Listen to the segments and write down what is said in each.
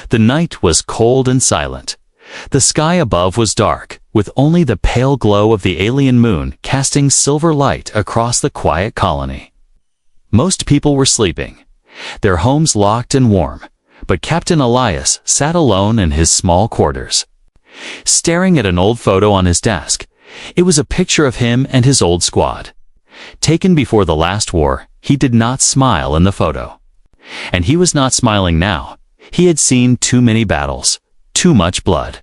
The night was cold and silent. The sky above was dark, with only the pale glow of the alien moon casting silver light across the quiet colony. Most people were sleeping, their homes locked and warm, but Captain Elias sat alone in his small quarters. Staring at an old photo on his desk, it was a picture of him and his old squad. Taken before the last war, he did not smile in the photo. And he was not smiling now. He had seen too many battles, too much blood.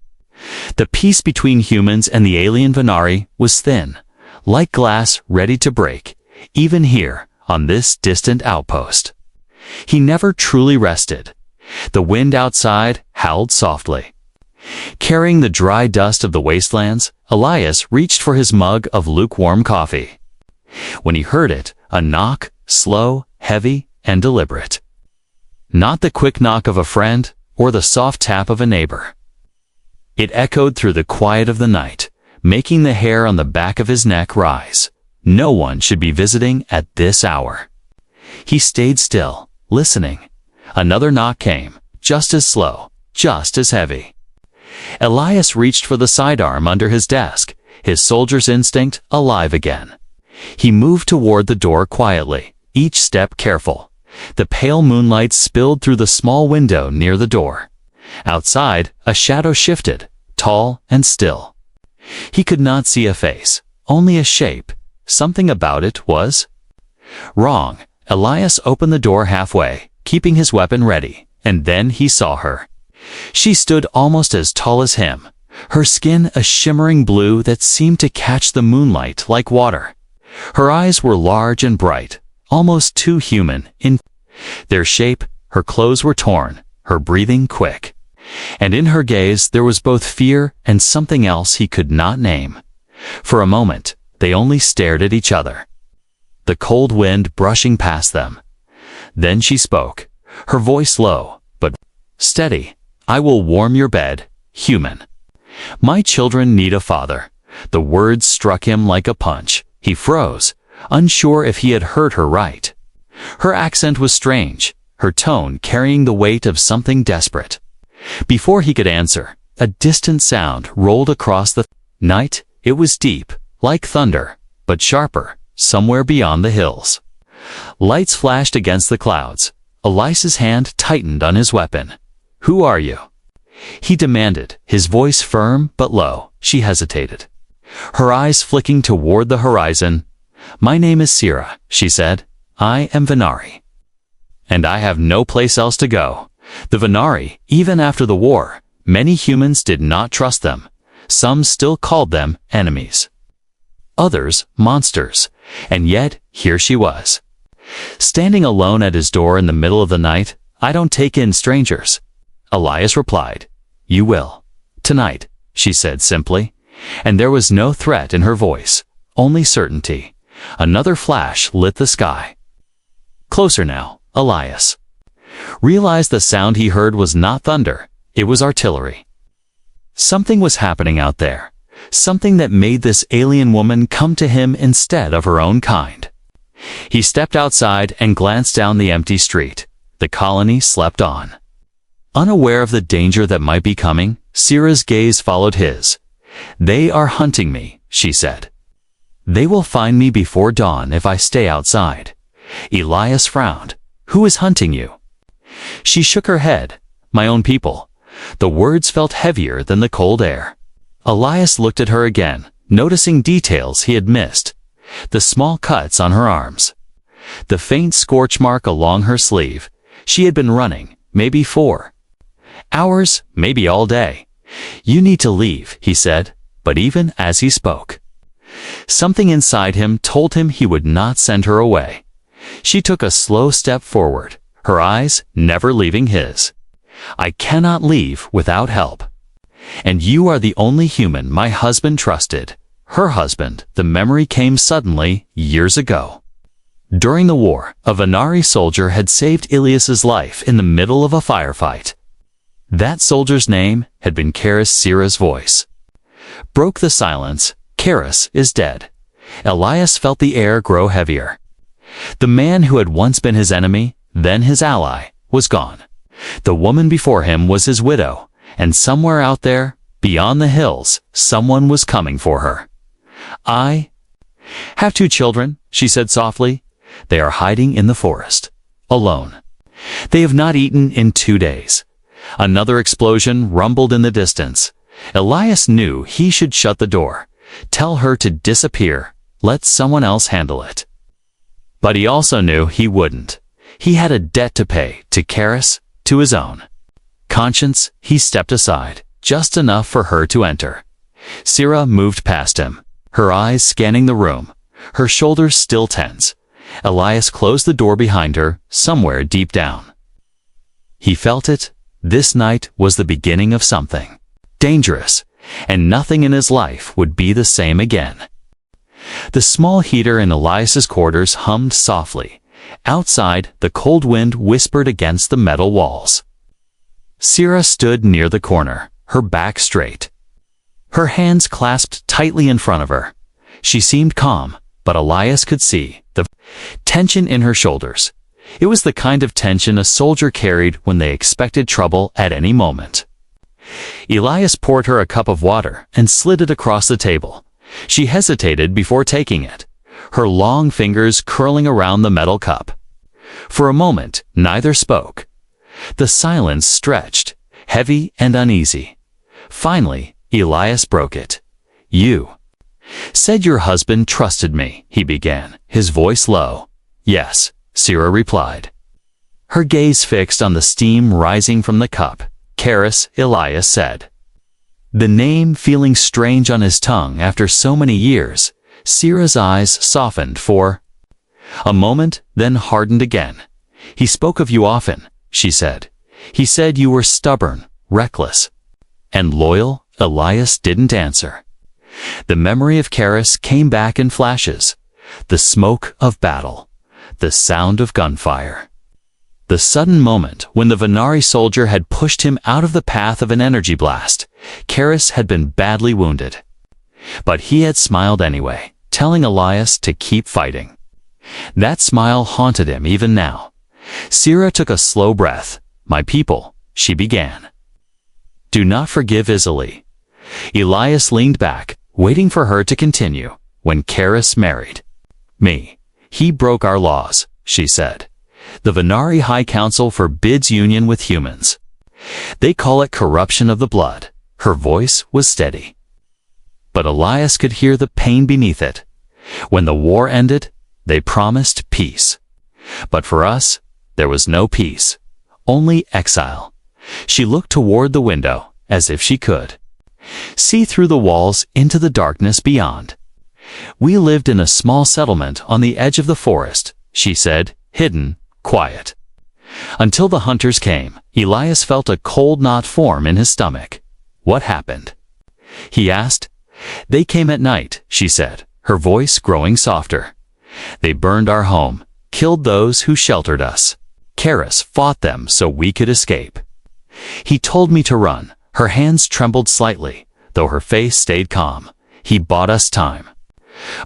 The peace between humans and the alien Venari was thin, like glass ready to break, even here, on this distant outpost. He never truly rested. The wind outside howled softly. Carrying the dry dust of the wastelands, Elias reached for his mug of lukewarm coffee. When he heard it, a knock, slow, heavy, and deliberate. Not the quick knock of a friend or the soft tap of a neighbor. It echoed through the quiet of the night, making the hair on the back of his neck rise. No one should be visiting at this hour. He stayed still, listening. Another knock came, just as slow, just as heavy. Elias reached for the sidearm under his desk, his soldier's instinct alive again. He moved toward the door quietly, each step careful. The pale moonlight spilled through the small window near the door. Outside, a shadow shifted, tall and still. He could not see a face, only a shape. Something about it was wrong. Elias opened the door halfway, keeping his weapon ready, and then he saw her. She stood almost as tall as him, her skin a shimmering blue that seemed to catch the moonlight like water. Her eyes were large and bright, almost too human in their shape. Her clothes were torn, her breathing quick. And in her gaze there was both fear and something else he could not name. For a moment, they only stared at each other, the cold wind brushing past them. Then she spoke, her voice low, but steady. "I will warm your bed, human. My children need a father." The words struck him like a punch. He froze, unsure if he had heard her right. Her accent was strange, her tone carrying the weight of something desperate. Before he could answer, a distant sound rolled across the night. It was deep, like thunder, but sharper, somewhere beyond the hills. Lights flashed against the clouds. Elias's hand tightened on his weapon. "Who are you?" he demanded, his voice firm but low. She hesitated, her eyes flicking toward the horizon. "My name is Sira," she said. "I am Venari. And I have no place else to go." The Venari, even after the war, many humans did not trust them. Some still called them enemies. Others, monsters. And yet, here she was. Standing alone at his door in the middle of the night. "I don't take in strangers," Elias replied. "You will. Tonight," she said simply. And there was no threat in her voice, only certainty. Another flash lit the sky. Closer now, Elias realized the sound he heard was not thunder, it was artillery. Something was happening out there, something that made this alien woman come to him instead of her own kind. He stepped outside and glanced down the empty street. The colony slept on. Unaware of the danger that might be coming, Sira's gaze followed his. "They are hunting me," she said. "They will find me before dawn if I stay outside." Elias frowned. "Who is hunting you?" She shook her head. "My own people." The words felt heavier than the cold air. Elias looked at her again, noticing details he had missed. The small cuts on her arms. The faint scorch mark along her sleeve. She had been running, maybe 4 hours, maybe all day. "You need to leave," he said, but even as he spoke, something inside him told him he would not send her away. She took a slow step forward, her eyes never leaving his. "I cannot leave without help. And you are the only human my husband trusted." Her husband, the memory came suddenly, years ago. During the war, a Venari soldier had saved Elias's life in the middle of a firefight. That soldier's name had been Karis. Sira's voice broke the silence. "Karis is dead." Elias felt the air grow heavier. The man who had once been his enemy, then his ally, was gone. The woman before him was his widow, and somewhere out there, beyond the hills, someone was coming for her. "I have 2 children," she said softly. "They are hiding in the forest, alone. They have not eaten in 2 days." Another explosion rumbled in the distance. Elias knew he should shut the door, tell her to disappear, let someone else handle it. But he also knew he wouldn't. He had a debt to pay, to Karis, to his own conscience. He stepped aside, just enough for her to enter. Sira moved past him, her eyes scanning the room, her shoulders still tense. Elias closed the door behind her, somewhere deep down. He felt it. This night was the beginning of something dangerous, and nothing in his life would be the same again. The small heater in Elias's quarters hummed softly. Outside, the cold wind whispered against the metal walls. Sira stood near the corner, her back straight, her hands clasped tightly in front of her. She seemed calm, but Elias could see the tension in her shoulders. It was the kind of tension a soldier carried when they expected trouble at any moment. Elias poured her a cup of water and slid it across the table. She hesitated before taking it, her long fingers curling around the metal cup. For a moment, neither spoke. The silence stretched, heavy and uneasy. Finally, Elias broke it. "You said your husband trusted me," he began, his voice low. "Yes," Sira replied, her gaze fixed on the steam rising from the cup. "Karis," Elias said. The name feeling strange on his tongue after so many years, Sira's eyes softened for a moment, then hardened again. "He spoke of you often," she said. "He said you were stubborn, reckless, and loyal." Elias didn't answer. The memory of Karis came back in flashes. The smoke of battle, the sound of gunfire. The sudden moment when the Venari soldier had pushed him out of the path of an energy blast. Karis had been badly wounded. But he had smiled anyway, telling Elias to keep fighting. That smile haunted him even now. Sira took a slow breath. "My people," she began. "Do not forgive easily." Elias leaned back, waiting for her to continue. "When Karis married me, he broke our laws," she said. "The Venari High Council forbids union with humans. They call it corruption of the blood." Her voice was steady, but Elias could hear the pain beneath it. "When the war ended, they promised peace. But for us, there was no peace, only exile." She looked toward the window, as if she could see through the walls into the darkness beyond. "We lived in a small settlement on the edge of the forest," she said, hidden, quiet. Until the hunters came, Elias felt a cold knot form in his stomach. "What happened?" he asked. "They came at night," she said, her voice growing softer. "They burned our home, killed those who sheltered us. Karis fought them so we could escape. He told me to run." Her hands trembled slightly, though her face stayed calm. "He bought us time.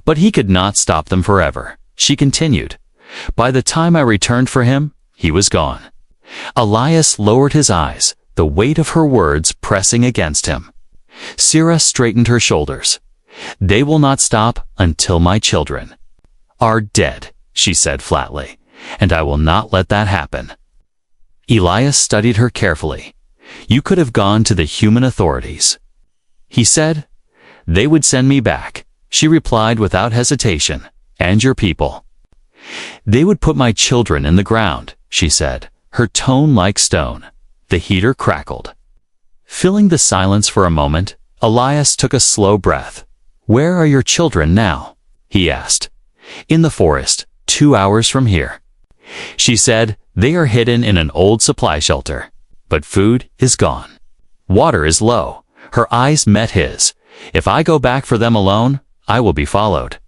But he could not stop them forever," she continued. "By the time I returned for him, he was gone." Elias lowered his eyes, the weight of her words pressing against him. Sira straightened her shoulders. "They will not stop until my children are dead," she said flatly, "and I will not let that happen." Elias studied her carefully. "You could have gone to the human authorities," he said. "They would send me back," she replied without hesitation. "And your people." "They would put my children in the ground," she said, her tone like stone. The heater crackled. Filling the silence for a moment, Elias took a slow breath. "Where are your children now?" he asked. "In the forest, 2 hours from here," she said. "They are hidden in an old supply shelter. But food is gone. Water is low." Her eyes met his. "If I go back for them alone, I will be followed.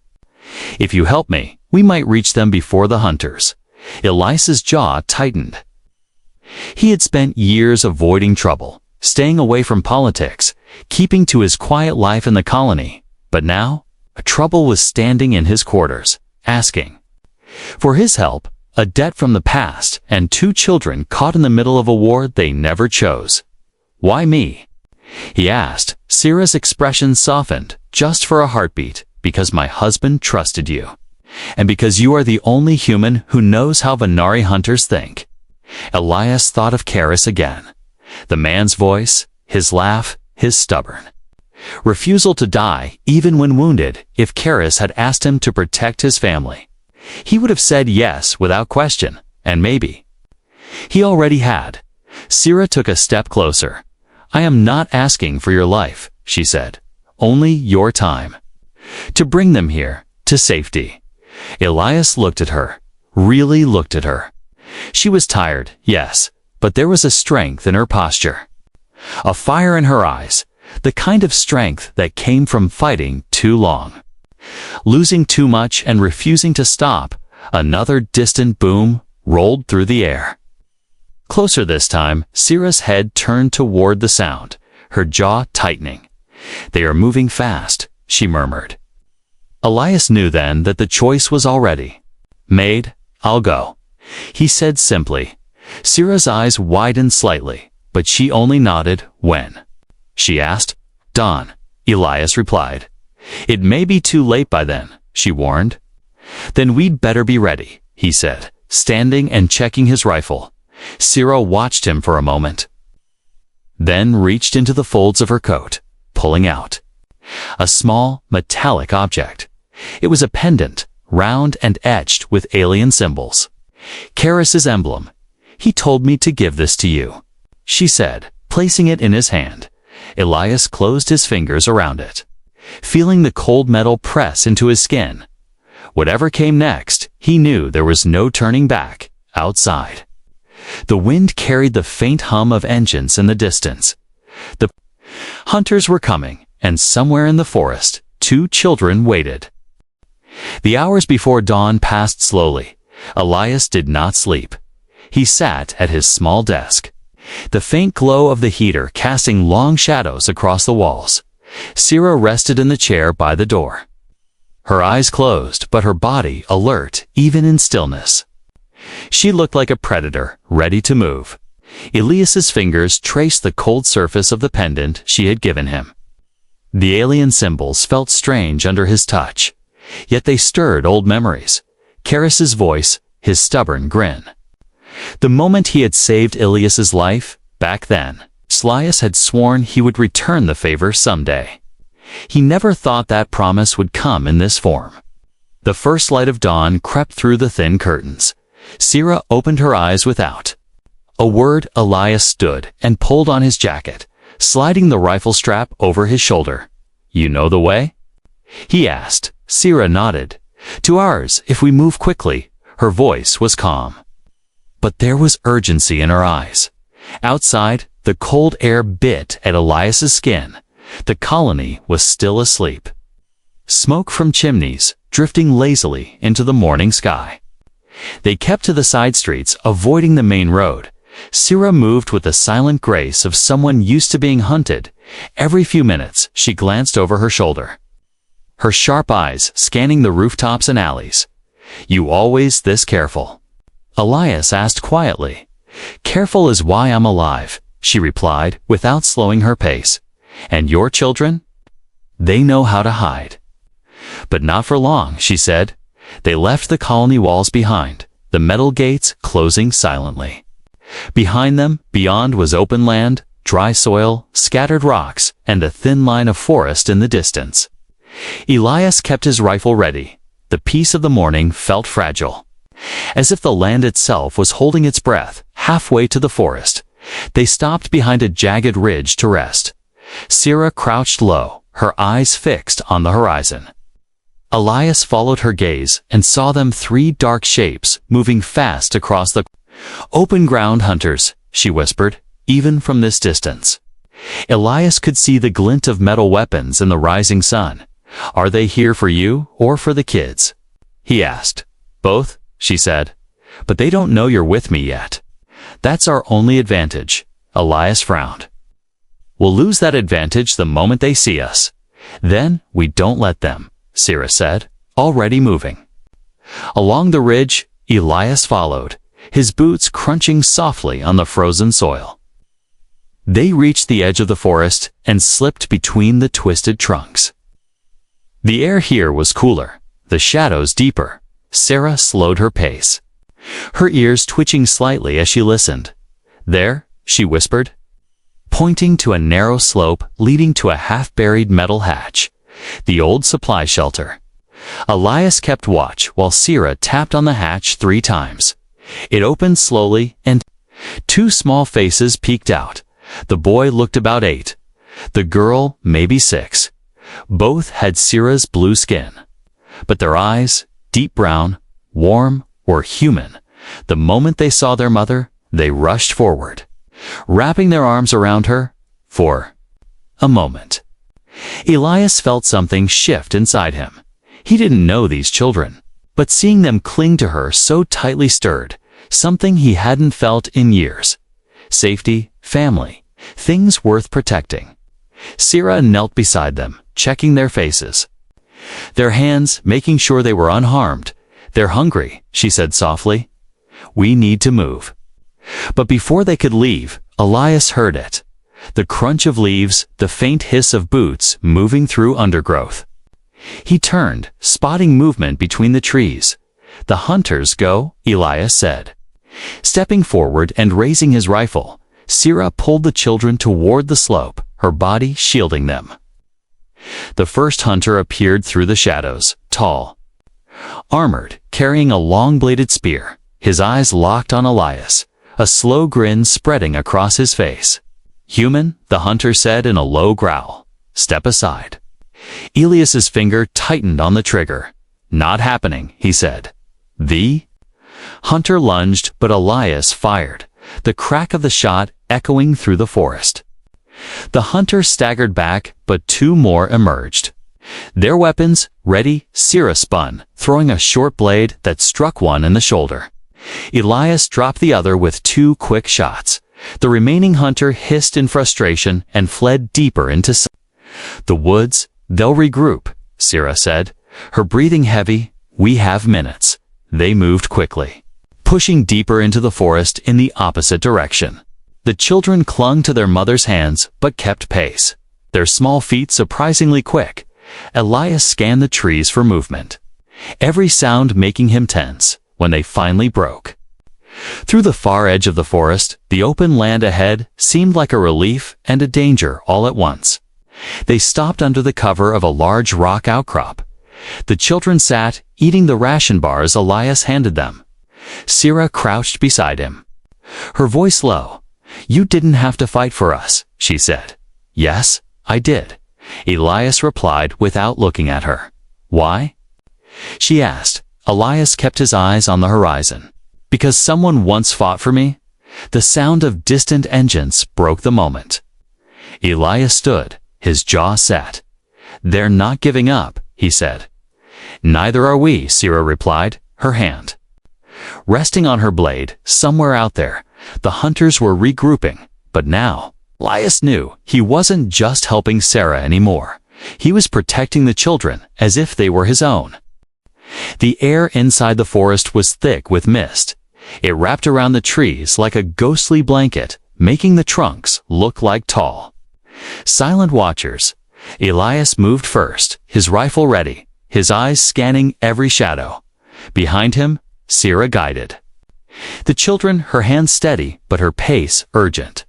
If you help me, we might reach them before the hunters." Elias's jaw tightened. He had spent years avoiding trouble, staying away from politics, keeping to his quiet life in the colony. But now, a trouble was standing in his quarters, asking for his help a debt from the past, and 2 children caught in the middle of a war they never chose. Why me? He asked. Syrah's expression softened, just for a heartbeat, because my husband trusted you. And because you are the only human who knows how Venari hunters think. Elias thought of Karis again. The man's voice, his laugh, his stubborn refusal to die, even when wounded. If Karis had asked him to protect his family, he would have said yes without question, and maybe. He already had. Syrah took a step closer. I am not asking for your life, she said. Only your time. To bring them here, to safety. Elias looked at her, really looked at her. She was tired, yes, but there was a strength in her posture. A fire in her eyes, the kind of strength that came from fighting too long. Losing too much and refusing to stop, another distant boom rolled through the air. Closer this time, Syrah's head turned toward the sound, her jaw tightening. They are moving fast, she murmured. Elias knew then that the choice was already made. I'll go, he said simply. Syrah's eyes widened slightly, but she only nodded. When? She asked. Dawn, Elias replied. It may be too late by then, she warned. Then we'd better be ready, he said, standing and checking his rifle. Syrah watched him for a moment, then reached into the folds of her coat, pulling out a small, metallic object. It was a pendant, round and etched with alien symbols. Karis's emblem. He told me to give this to you, she said, placing it in his hand. Elias closed his fingers around it, feeling the cold metal press into his skin. Whatever came next, he knew there was no turning back. Outside, the wind carried the faint hum of engines in the distance. The hunters were coming, and somewhere in the forest, 2 children waited. The hours before dawn passed slowly. Elias did not sleep. He sat at his small desk, the faint glow of the heater casting long shadows across the walls. Syrah rested in the chair by the door, her eyes closed, but her body alert even in stillness. She looked like a predator, ready to move. Elias's fingers traced the cold surface of the pendant she had given him. The alien symbols felt strange under his touch, yet they stirred old memories. Karis's voice, his stubborn grin. The moment he had saved Elias's life, back then, Elias had sworn he would return the favor someday. He never thought that promise would come in this form. The first light of dawn crept through the thin curtains. Syrah opened her eyes without a word. Elias stood and pulled on his jacket, sliding the rifle strap over his shoulder. You know the way? He asked. Syrah nodded. To ours, if we move quickly. Her voice was calm, but there was urgency in her eyes. Outside, the cold air bit at Elias's skin. The colony was still asleep. Smoke from chimneys, drifting lazily into the morning sky. They kept to the side streets, avoiding the main road. Syrah moved with the silent grace of someone used to being hunted. Every few minutes, she glanced over her shoulder, her sharp eyes scanning the rooftops and alleys. You always this careful? Elias asked quietly. Careful is why I'm alive, she replied without slowing her pace. And your children? They know how to hide. But not for long, she said. They left the colony walls behind, the metal gates closing silently. Behind them, beyond, was open land, dry soil, scattered rocks, and a thin line of forest in the distance. Elias kept his rifle ready. The peace of the morning felt fragile, as if the land itself was holding its breath. Halfway to the forest, they stopped behind a jagged ridge to rest. Syrah crouched low, her eyes fixed on the horizon. Elias followed her gaze and saw them, 3 dark shapes moving fast across the open ground. Hunters, she whispered, even from this distance. Elias could see the glint of metal weapons in the rising sun. Are they here for you or for the kids? He asked. Both, she said. But they don't know you're with me yet. That's our only advantage. Elias frowned. We'll lose that advantage the moment they see us. Then we don't let them, Syrah said, already moving along the ridge. Elias followed, his boots crunching softly on the frozen soil. They reached the edge of the forest and slipped between the twisted trunks. The air here was cooler, the shadows deeper. Sarah slowed her pace, her ears twitching slightly as she listened. "There," she whispered, pointing to a narrow slope leading to a half-buried metal hatch, the old supply shelter. Elias kept watch while Sarah tapped on the hatch 3 times. It opened slowly, and 2 small faces peeked out. The boy looked about 8. The girl, maybe 6. Both had Sarah's blue skin. But their eyes, deep brown, warm, were human. The moment they saw their mother, they rushed forward, wrapping their arms around her for a moment. Elias felt something shift inside him. He didn't know these children, but seeing them cling to her so tightly stirred something he hadn't felt in years. Safety, family, things worth protecting. Sarah knelt beside them, checking their faces, their hands making sure they were unharmed. "They're hungry," she said softly. "We need to move." But before they could leave, Elias heard it. The crunch of leaves, the faint hiss of boots moving through undergrowth. He turned, spotting movement between the trees. "The hunters go," Elias said. Stepping forward and raising his rifle, Sarah pulled the children toward the slope, her body shielding them. The first hunter appeared through the shadows, tall, armored, carrying a long-bladed spear, his eyes locked on Elias, a slow grin spreading across his face. "Human," the hunter said in a low growl. "Step aside." Elias's finger tightened on the trigger. "Not happening," he said. The hunter lunged, but Elias fired, the crack of the shot echoing through the forest. The hunter staggered back, but 2 more emerged. Their weapons ready, Sarah spun, throwing a short blade that struck one in the shoulder. Elias dropped the other with 2 quick shots. The remaining hunter hissed in frustration and fled deeper into the woods. "They'll regroup," Sarah said, her breathing heavy. "We have minutes." They moved quickly, pushing deeper into the forest in the opposite direction. The children clung to their mother's hands but kept pace, their small feet surprisingly quick. Elias scanned the trees for movement, every sound making him tense. When they finally broke through the far edge of the forest, the open land ahead seemed like a relief and a danger all at once. They stopped under the cover of a large rock outcrop. The children sat, eating the ration bars Elias handed them. Sarah crouched beside him, her voice low. "You didn't have to fight for us," she said. "Yes, I did," Elias replied without looking at her. "Why?" she asked. Elias kept his eyes on the horizon. "Because someone once fought for me." The sound of distant engines broke the moment. Elias stood, his jaw set. "They're not giving up," he said. "Neither are we," Sarah replied, her hand resting on her blade. Somewhere out there, the hunters were regrouping, but now, Elias knew he wasn't just helping Sarah anymore. He was protecting the children as if they were his own. The air inside the forest was thick with mist. It wrapped around the trees like a ghostly blanket, making the trunks look like tall, silent watchers. Elias moved first, his rifle ready, his eyes scanning every shadow. Behind him, Sarah guided the children, her hands steady but her pace urgent.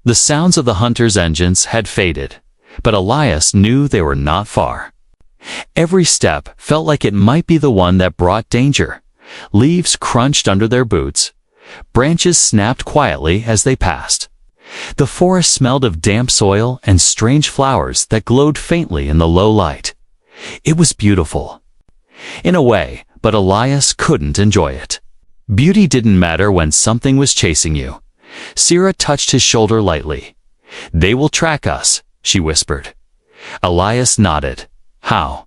The sounds of the hunters' engines had faded, but Elias knew they were not far. Every step felt like it might be the one that brought danger. Leaves crunched under their boots. Branches snapped quietly as they passed. The forest smelled of damp soil and strange flowers that glowed faintly in the low light. It was beautiful, in a way, but Elias couldn't enjoy it. Beauty didn't matter when something was chasing you. Sarah touched his shoulder lightly. "They will track us," she whispered. Elias nodded. "How?"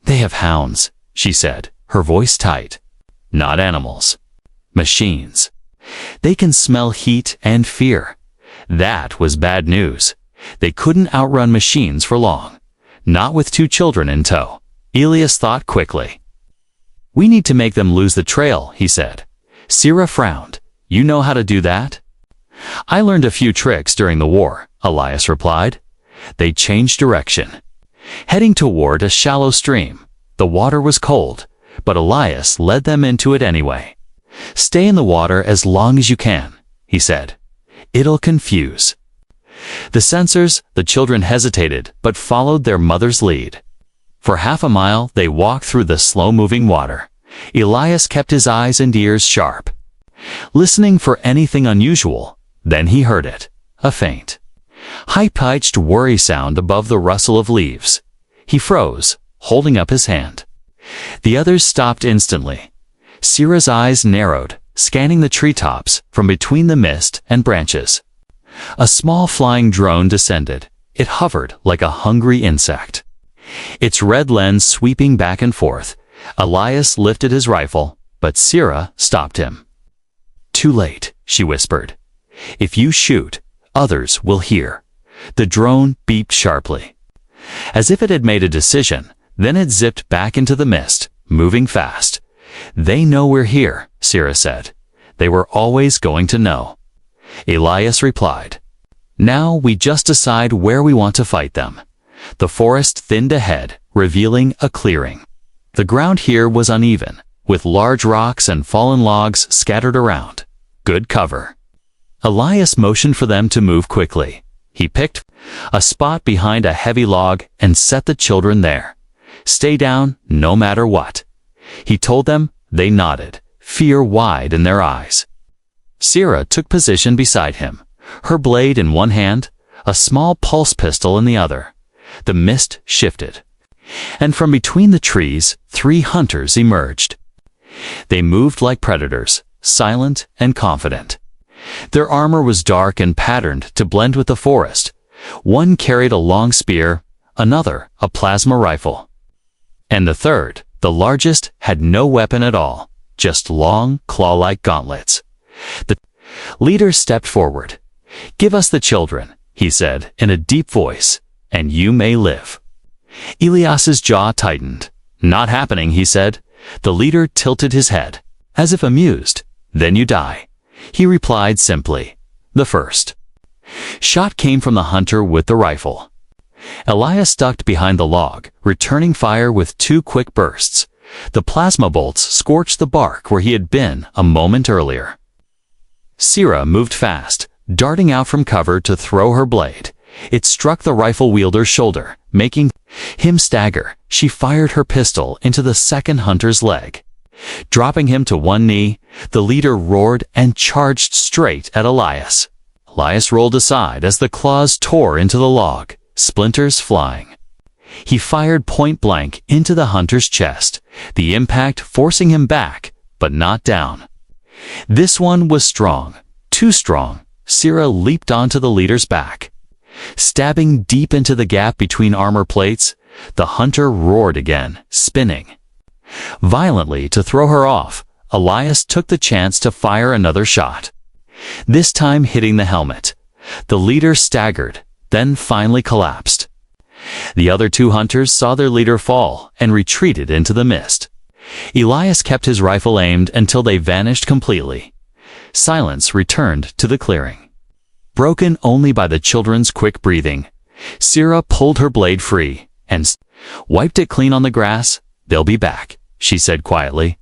"They have hounds," she said, her voice tight. "Not animals. Machines. They can smell heat and fear." That was bad news. They couldn't outrun machines for long. Not with 2 children in tow. Elias thought quickly. We need to make them lose the trail, he said. Sira frowned. You know how to do that? I learned a few tricks during the war, Elias replied. They changed direction. Heading toward a shallow stream. The water was cold, but Elias led them into it anyway. Stay in the water as long as you can, he said. It'll confuse. The censors, the children hesitated, but followed their mother's lead. For half a mile, they walked through the slow-moving water. Elias kept his eyes and ears sharp, listening for anything unusual. Then he heard it, a faint, high-pitched worry sound above the rustle of leaves. He froze, holding up his hand. The others stopped instantly. Sira's eyes narrowed, scanning the treetops from between the mist and branches. A small flying drone descended. It hovered like a hungry insect, its red lens sweeping back and forth. Elias lifted his rifle, but Sira stopped him. Too late, she whispered. If you shoot, others will hear. The drone beeped sharply, as if it had made a decision. Then it zipped back into the mist, moving fast. They know we're here, Sira said. They were always going to know. Elias replied. Now we just decide where we want to fight them. The forest thinned ahead, revealing a clearing. The ground here was uneven, with large rocks and fallen logs scattered around. Good cover. Elias motioned for them to move quickly. He picked a spot behind a heavy log and set the children there. Stay down, no matter what. He told them. They nodded, fear wide in their eyes. Sira took position beside him, her blade in one hand, a small pulse pistol in the other. The mist shifted, and from between the trees, 3 hunters emerged. They moved like predators, silent and confident. Their armor was dark and patterned to blend with the forest. One carried a long spear, another a plasma rifle. And the third, the largest, had no weapon at all, just long, claw-like gauntlets. The leader stepped forward. Give us the children, he said in a deep voice, and you may live. Elias's jaw tightened. Not happening, he said. The leader tilted his head, as if amused. Then you die. He replied simply. The first shot came from the hunter with the rifle. Elias ducked behind the log, returning fire with 2 quick bursts. The plasma bolts scorched the bark where he had been a moment earlier. Sira moved fast, darting out from cover to throw her blade. It struck the rifle wielder's shoulder, making him stagger. She fired her pistol into the second hunter's leg. Dropping him to one knee, the leader roared and charged straight at Elias. Elias rolled aside as the claws tore into the log, splinters flying. He fired point blank into the hunter's chest, the impact forcing him back, but not down. This one was strong, too strong. Sira leaped onto the leader's back. Stabbing deep into the gap between armor plates, the hunter roared again, spinning. Violently to throw her off, Elias took the chance to fire another shot, this time hitting the helmet. The leader staggered, then finally collapsed. The other 2 hunters saw their leader fall and retreated into the mist. Elias kept his rifle aimed until they vanished completely. Silence returned to the clearing, broken only by the children's quick breathing. Sira pulled her blade free and wiped it clean on the grass. They'll be back, she said quietly.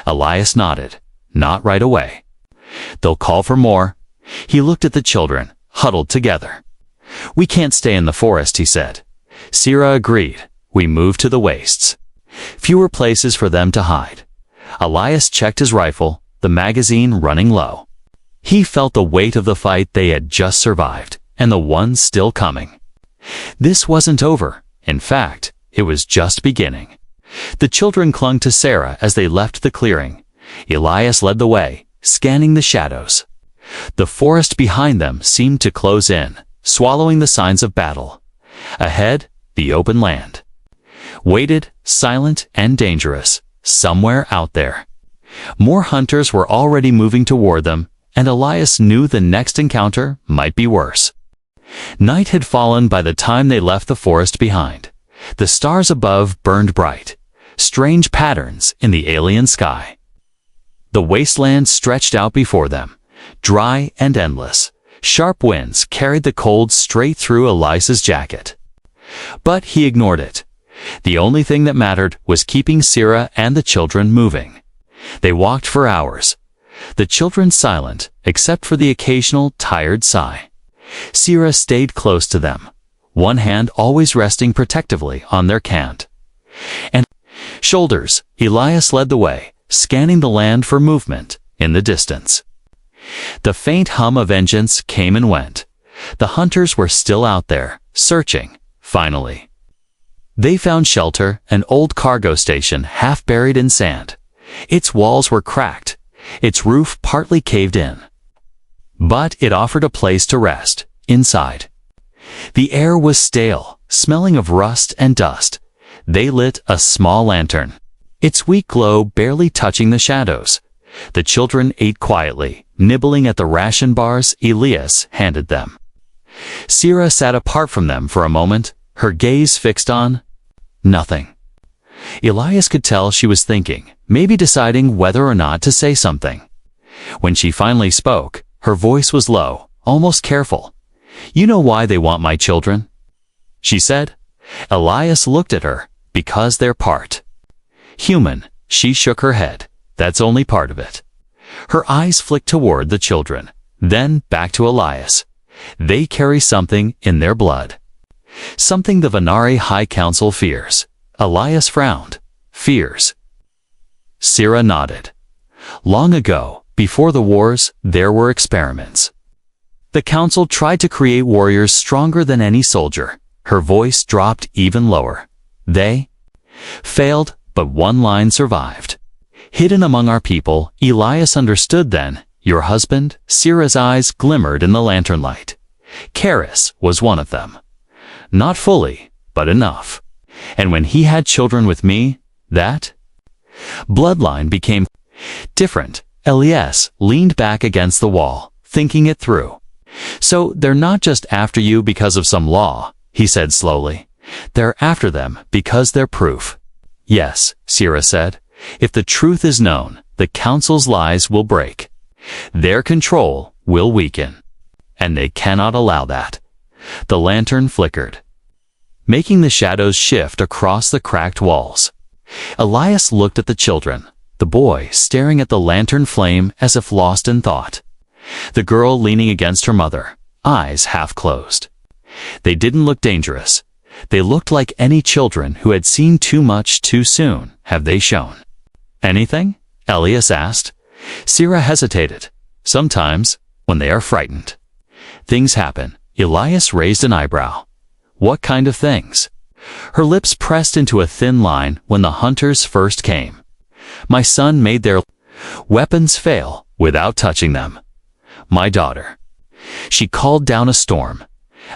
Elias nodded. Not right away. They'll call for more. He looked at the children, huddled together. We can't stay in the forest, he said. Sira agreed. We moved to the wastes. Fewer places for them to hide. Elias checked his rifle, the magazine running low. He felt the weight of the fight they had just survived, and the one still coming. This wasn't over. In fact, it was just beginning. The children clung to Sarah as they left the clearing. Elias led the way, scanning the shadows. The forest behind them seemed to close in, swallowing the signs of battle. Ahead, the open land waited, silent and dangerous, somewhere out there. More hunters were already moving toward them, and Elias knew the next encounter might be worse. Night had fallen by the time they left the forest behind. The stars above burned bright. strange patterns in the alien sky. The wasteland stretched out before them, dry and endless. Sharp winds carried the cold straight through Elias's jacket. But he ignored it. The only thing that mattered was keeping Sierra and the children moving. They walked for hours, the children silent except for the occasional tired sigh. Sierra stayed close to them, one hand always resting protectively on their cant. And shoulders, Elias led the way, scanning the land for movement in the distance. The faint hum of engines came and went. The hunters were still out there, searching, finally. They found shelter, an old cargo station half buried in sand. Its walls were cracked, its roof partly caved in. But it offered a place to rest, inside. The air was stale, smelling of rust and dust. They lit a small lantern, its weak glow barely touching the shadows. The children ate quietly, nibbling at the ration bars Elias handed them. Sierra sat apart from them for a moment, her gaze fixed on nothing. Elias could tell she was thinking, maybe deciding whether or not to say something. When she finally spoke, her voice was low, almost careful. "You know why they want my children?" she said. Elias looked at her. "Because they're part human." She shook her head. "That's only part of it." Her eyes flicked toward the children, then back to Elias. "They carry something in their blood. Something the Venari High Council fears." Elias frowned. "Fears?" Sierra nodded. "Long ago, before the wars, there were experiments. The council tried to create warriors stronger than any soldier." Her voice dropped even lower. "They failed, but one line survived. Hidden among our people." Elias understood then. "Your husband?" Sierra's eyes glimmered in the lantern light. "Karis was one of them. Not fully, but enough. And when he had children with me, that bloodline became different." Elias leaned back against the wall, thinking it through. "So they're not just after you because of some law," he said slowly. "They're after them because they're proof." "Yes," Sierra said. "If the truth is known, the council's lies will break. Their control will weaken. And they cannot allow that." The lantern flickered, making the shadows shift across the cracked walls. Elias looked at the children, the boy staring at the lantern flame as if lost in thought. The girl leaning against her mother, eyes half closed. They didn't look dangerous. They looked like any children who had seen too much too soon. "Have they shown anything?" Elias asked. Sierra hesitated. "Sometimes, when they are frightened, things happen." Elias raised an eyebrow. "What kind of things?" Her lips pressed into a thin line. "When the hunters first came, my son made their weapons fail without touching them. My daughter, she called down a storm."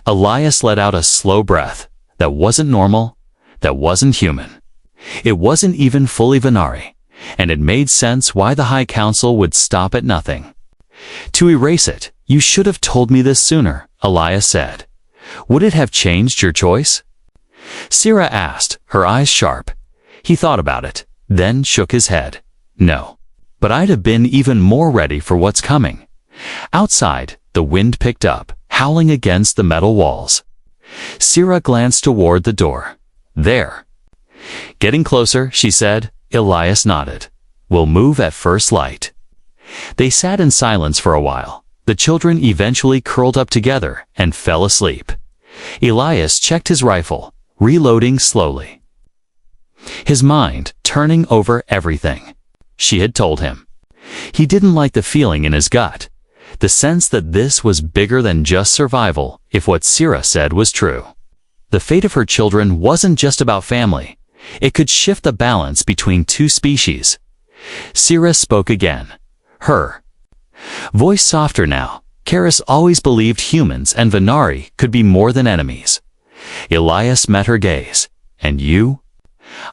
Elias let out a slow breath. That wasn't normal. That wasn't human. It wasn't even fully Venari. And it made sense why the High Council would stop at nothing. "To erase it, you should have told me this sooner," Elias said. "Would it have changed your choice?" Sierra asked, her eyes sharp. He thought about it, then shook his head. "No. But I'd have been even more ready for what's coming." Outside, the wind picked up, howling against the metal walls. Sierra glanced toward the door. "There." "Getting closer," she said. Elias nodded. "We'll move at first light." They sat in silence for a while. The children eventually curled up together and fell asleep. Elias checked his rifle, reloading slowly, his mind turning over everything she had told him. He didn't like the feeling in his gut, the sense that this was bigger than just survival if what Sierra said was true. The fate of her children wasn't just about family. It could shift the balance between two species. Sierra spoke again, her voice softer now. "Karis always believed humans and Venari could be more than enemies." Elias met her gaze. "And you?"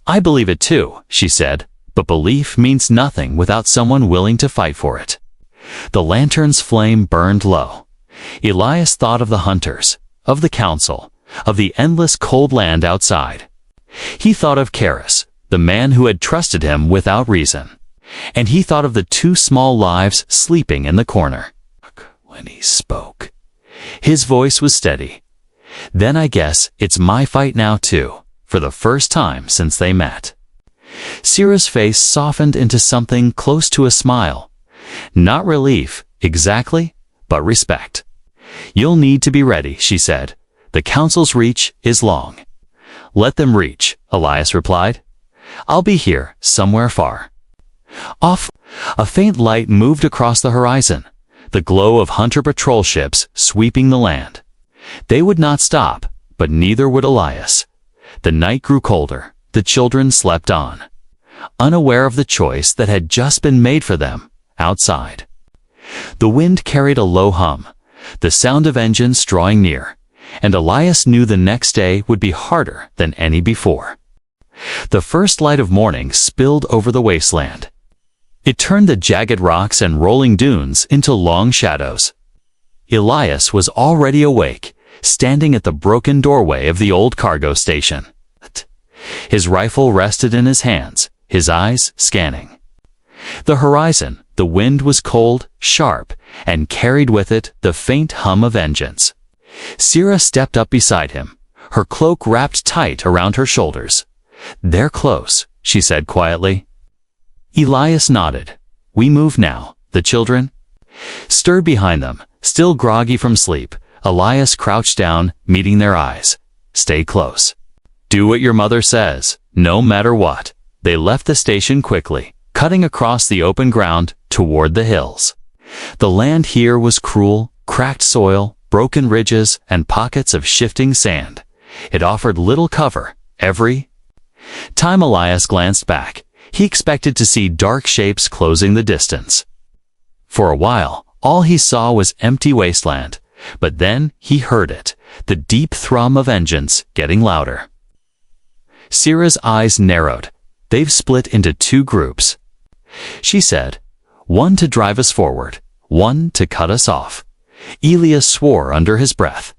"I believe it too," she said, "but belief means nothing without someone willing to fight for it." The lantern's flame burned low. Elias thought of the hunters, of the council, of the endless cold land outside. He thought of Karis, the man who had trusted him without reason. And he thought of the two small lives sleeping in the corner. When he spoke, his voice was steady. Then I guess it's my fight now too, for the first time since they met. Sierra's face softened into something close to a smile. Not relief, exactly, but respect. You'll need to be ready, she said. The council's reach is long. Let them reach, Elias replied. I'll be here, somewhere far. Off, a faint light moved across the horizon, the glow of hunter patrol ships sweeping the land. They would not stop, but neither would Elias. The night grew colder, the children slept on, unaware of the choice that had just been made for them outside. The wind carried a low hum, the sound of engines drawing near, and Elias knew the next day would be harder than any before. The first light of morning spilled over the wasteland. It turned the jagged rocks and rolling dunes into long shadows. Elias was already awake, standing at the broken doorway of the old cargo station. His rifle rested in his hands, his eyes scanning. The horizon, the wind was cold, sharp, and carried with it the faint hum of engines. Sierra stepped up beside him, her cloak wrapped tight around her shoulders. They're close, she said quietly. Elias nodded. We move now, the children. Stirred behind them, still groggy from sleep, Elias crouched down, meeting their eyes. Stay close. Do what your mother says, no matter what. They left the station quickly, cutting across the open ground toward the hills. The land here was cruel, cracked soil, broken ridges, and pockets of shifting sand. It offered little cover. Every time Elias glanced back, he expected to see dark shapes closing the distance. For a while, all he saw was empty wasteland, but then he heard it, the deep thrum of engines getting louder. Sierra's eyes narrowed. They've split into two groups. She said, one to drive us forward, one to cut us off. Elias swore under his breath.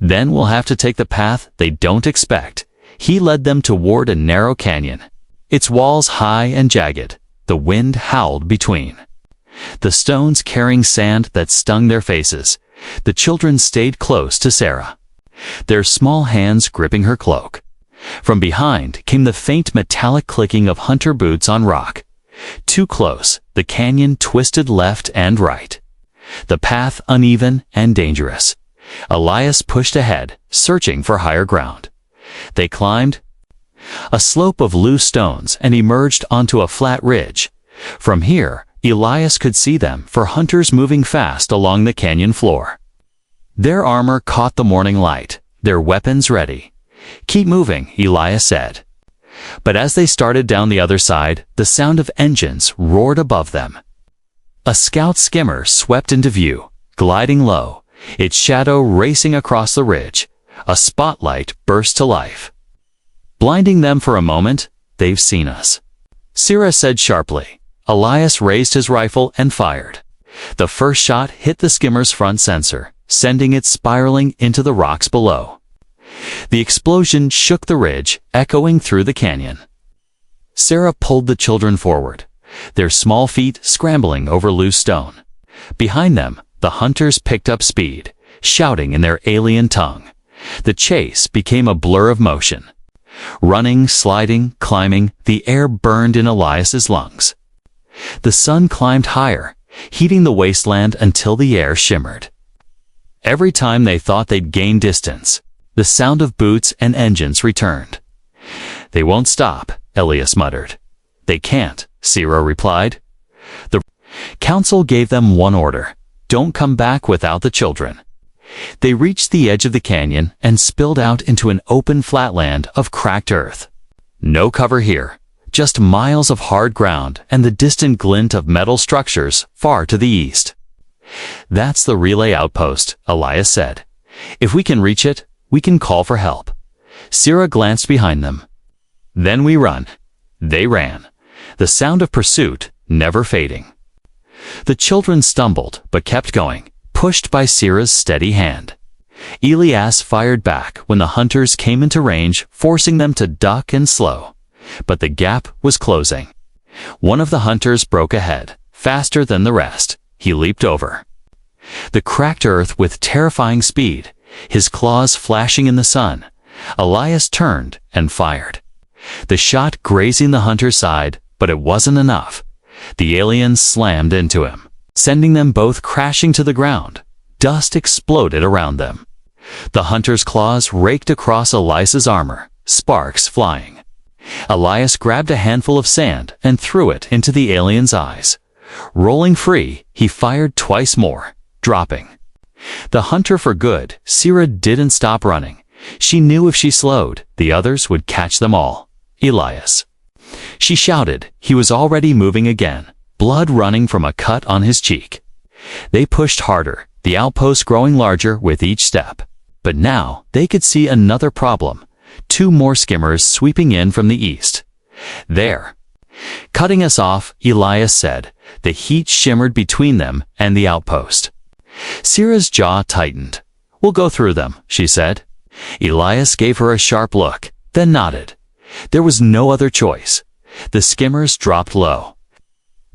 Then we'll have to take the path they don't expect. He led them toward a narrow canyon, its walls high and jagged. The wind howled between. The stones carrying sand that stung their faces. The children stayed close to Sarah, their small hands gripping her cloak. From behind came the faint metallic clicking of hunter boots on rock. Too close, the canyon twisted left and right. The path uneven and dangerous. Elias pushed ahead, searching for higher ground. They climbed a slope of loose stones and emerged onto a flat ridge. From here, Elias could see them for hunters moving fast along the canyon floor. Their armor caught the morning light, their weapons ready. Keep moving, Elias said. But as they started down the other side, the sound of engines roared above them. A scout skimmer swept into view, gliding low, its shadow racing across the ridge. A spotlight burst to life. Blinding them for a moment, they've seen us, Sierra said sharply. Elias raised his rifle and fired. The first shot hit the skimmer's front sensor, sending it spiraling into the rocks below. The explosion shook the ridge, echoing through the canyon. Sarah pulled the children forward, their small feet scrambling over loose stone. Behind them, the hunters picked up speed, shouting in their alien tongue. The chase became a blur of motion. Running, sliding, climbing, the air burned in Elias's lungs. The sun climbed higher, heating the wasteland until the air shimmered. Every time they thought they'd gained distance, the sound of boots and engines returned. They won't stop, Elias muttered. They can't, Sierra replied. The council gave them one order: don't come back without the children. They reached the edge of the canyon and spilled out into an open flatland of cracked earth. No cover here, just miles of hard ground and the distant glint of metal structures far to the east. That's the relay outpost, Elias said. If we can reach it, we can call for help. Sierra glanced behind them. Then we run. They ran, the sound of pursuit never fading. The children stumbled but kept going, pushed by Sierra's steady hand. Elias fired back when the hunters came into range, forcing them to duck and slow. But the gap was closing. One of the hunters broke ahead, faster than the rest. He leaped over the cracked earth with terrifying speed, his claws flashing in the sun. Elias turned and fired. The shot grazing the hunter's side, but it wasn't enough. The alien slammed into him, sending them both crashing to the ground. Dust exploded around them. The hunter's claws raked across Elias's armor, sparks flying. Elias grabbed a handful of sand and threw it into the alien's eyes. Rolling free, he fired twice more, dropping the hunter for good. Sierra didn't stop running. She knew if she slowed, the others would catch them all. Elias, she shouted. He was already moving again, blood running from a cut on his cheek. They pushed harder, the outpost growing larger with each step. But now they could see another problem. 2 more skimmers sweeping in from the east. There, cutting us off, Elias said. The heat shimmered between them and the outpost. Sierra's jaw tightened. We'll go through them, she said. Elias gave her a sharp look, then nodded. There was no other choice. The skimmers dropped low,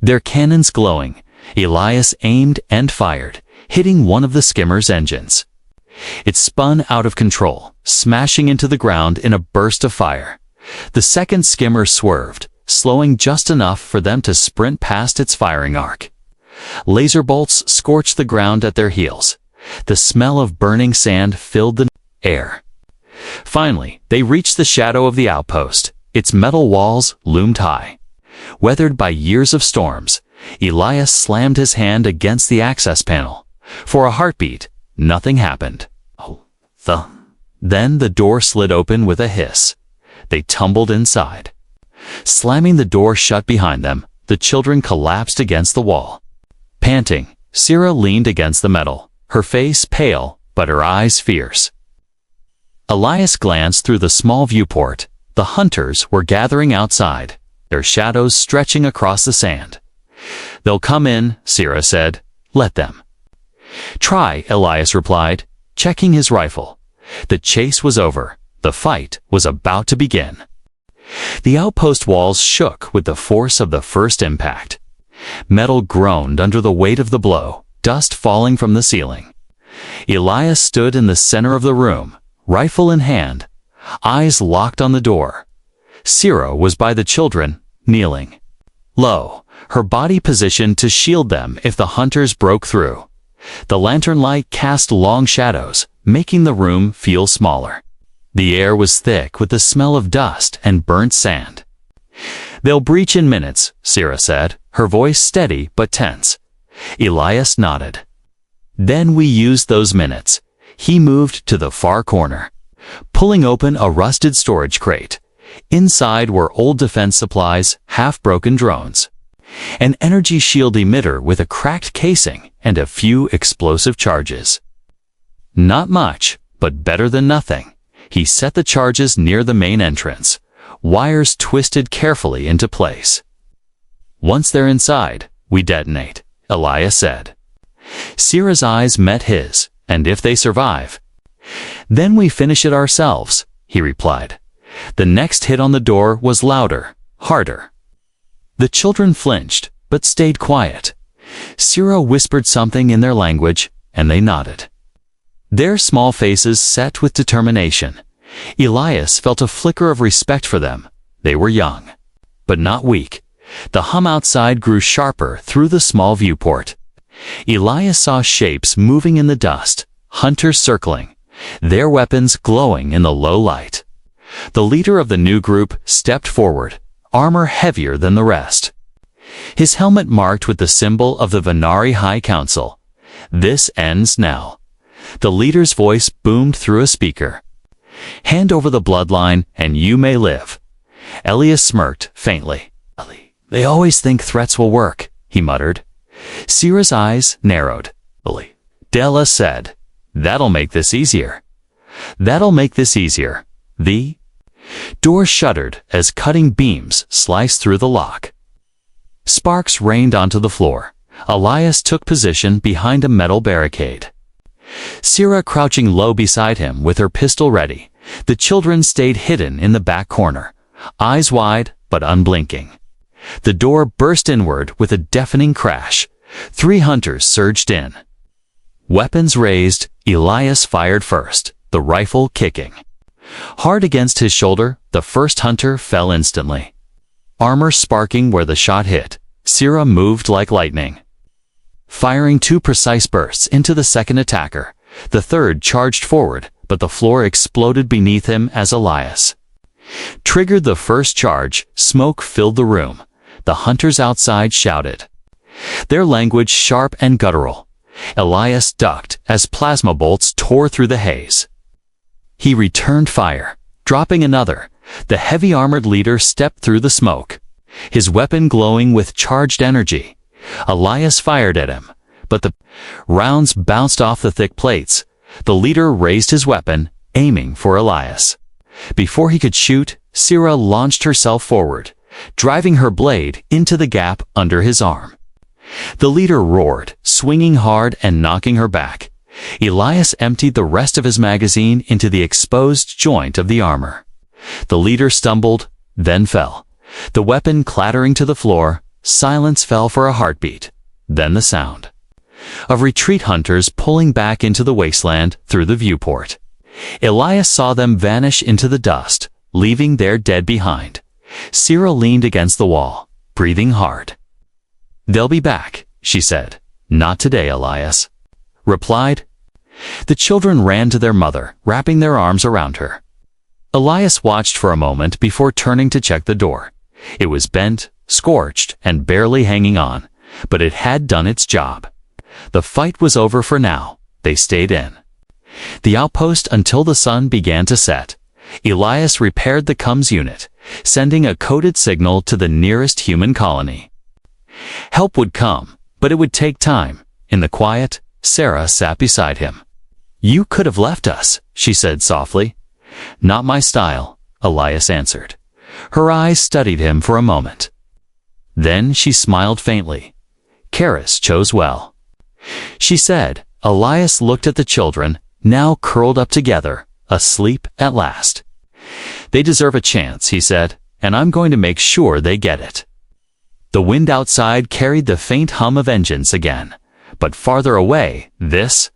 their cannons glowing. Elias aimed and fired, hitting one of the skimmer's engines. It spun out of control, smashing into the ground in a burst of fire. The second skimmer swerved, slowing just enough for them to sprint past its firing arc. Laser bolts scorched the ground at their heels. The smell of burning sand filled the air. Finally, they reached the shadow of the outpost. Its metal walls loomed high. Weathered by years of storms, Elias slammed his hand against the access panel. For a heartbeat, nothing happened. Then the door slid open with a hiss. They tumbled inside. Slamming the door shut behind them, the children collapsed against the wall. Panting, Sierra leaned against the metal, her face pale, but her eyes fierce. Elias glanced through the small viewport. The hunters were gathering outside, their shadows stretching across the sand. They'll come in, Sierra said. Let them. Try, Elias replied, checking his rifle. The chase was over. The fight was about to begin. The outpost walls shook with the force of the first impact. Metal groaned under the weight of the blow, dust falling from the ceiling. Elias stood in the center of the room, rifle in hand, eyes locked on the door. Sierra was by the children, kneeling low, her body positioned to shield them if the hunters broke through. The lantern light cast long shadows, making the room feel smaller. The air was thick with the smell of dust and burnt sand. They'll breach in minutes, Sierra said, her voice steady but tense. Elias nodded. Then we used those minutes. He moved to the far corner, pulling open a rusted storage crate. Inside were old defense supplies, half-broken drones, an energy shield emitter with a cracked casing, and a few explosive charges. Not much, but better than nothing. He set the charges near the main entrance, wires twisted carefully into place. Once they're inside, we detonate, Elias said. Sierra's eyes met his, and if they survive, then we finish it ourselves, he replied. The next hit on the door was louder, harder. The children flinched, but stayed quiet. Sierra whispered something in their language, and they nodded, their small faces set with determination. Elias felt a flicker of respect for them. They were young, but not weak. The hum outside grew sharper through the small viewport. Elias saw shapes moving in the dust, hunters circling, their weapons glowing in the low light. The leader of the new group stepped forward, armor heavier than the rest. His helmet marked with the symbol of the Venari High Council. This ends now. The leader's voice boomed through a speaker. Hand over the bloodline and you may live. Elias smirked faintly. They always think threats will work, he muttered. Sierra's eyes narrowed. Della said, that'll make this easier. That'll make this easier. The door shuddered as cutting beams sliced through the lock. Sparks rained onto the floor. Elias took position behind a metal barricade. Sierra crouching low beside him with her pistol ready. The children stayed hidden in the back corner, eyes wide but unblinking. The door burst inward with a deafening crash. 3 hunters surged in. Weapons raised, Elias fired first, the rifle kicking. Hard against his shoulder, the first hunter fell instantly. Armor sparking where the shot hit, Sira moved like lightning, firing 2 precise bursts into the second attacker. The third charged forward, but the floor exploded beneath him as Elias triggered the first charge. Smoke filled the room. The hunters outside shouted, their language sharp and guttural. Elias ducked as plasma bolts tore through the haze. He returned fire, dropping another. The heavy-armored leader stepped through the smoke, his weapon glowing with charged energy. Elias fired at him, but the rounds bounced off the thick plates. The leader raised his weapon, aiming for Elias. Before he could shoot, Sira launched herself forward, driving her blade into the gap under his arm. The leader roared, swinging hard and knocking her back. Elias emptied the rest of his magazine into the exposed joint of the armor. The leader stumbled, then fell, the weapon clattering to the floor. Silence fell for a heartbeat, then the sound of retreat hunters pulling back into the wasteland through the viewport. Elias saw them vanish into the dust, leaving their dead behind. Sira leaned against the wall, breathing hard. "They'll be back," she said. "Not today," Elias replied. The children ran to their mother, wrapping their arms around her. Elias watched for a moment before turning to check the door. It was bent, scorched, and barely hanging on, but it had done its job. The fight was over for now. They stayed in the outpost until the sun began to set. Elias repaired the comms unit, sending a coded signal to the nearest human colony. Help would come, but it would take time. In the quiet, Sarah sat beside him. "You could have left us," she said softly. "Not my style," Elias answered. Her eyes studied him for a moment. Then she smiled faintly. "Karis chose well," she said. Elias looked at the children, now curled up together, asleep at last. "They deserve a chance," he said, "and I'm going to make sure they get it." The wind outside carried the faint hum of engines again, but farther away, this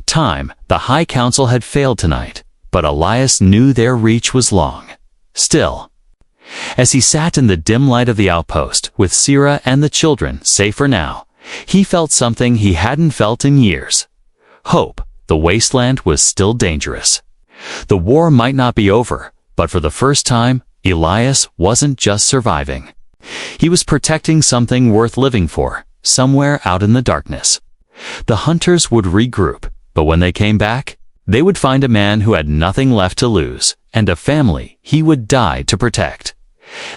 time, the High Council had failed tonight, but Elias knew their reach was long. Still, as he sat in the dim light of the outpost, with Sira and the children safer now, he felt something he hadn't felt in years. Hope. The wasteland was still dangerous. The war might not be over, but for the first time, Elias wasn't just surviving. He was protecting something worth living for, somewhere out in the darkness. The hunters would regroup, but when they came back, they would find a man who had nothing left to lose, and a family he would die to protect.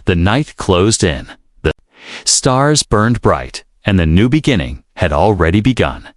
The night closed in. The stars burned bright, and the new beginning had already begun.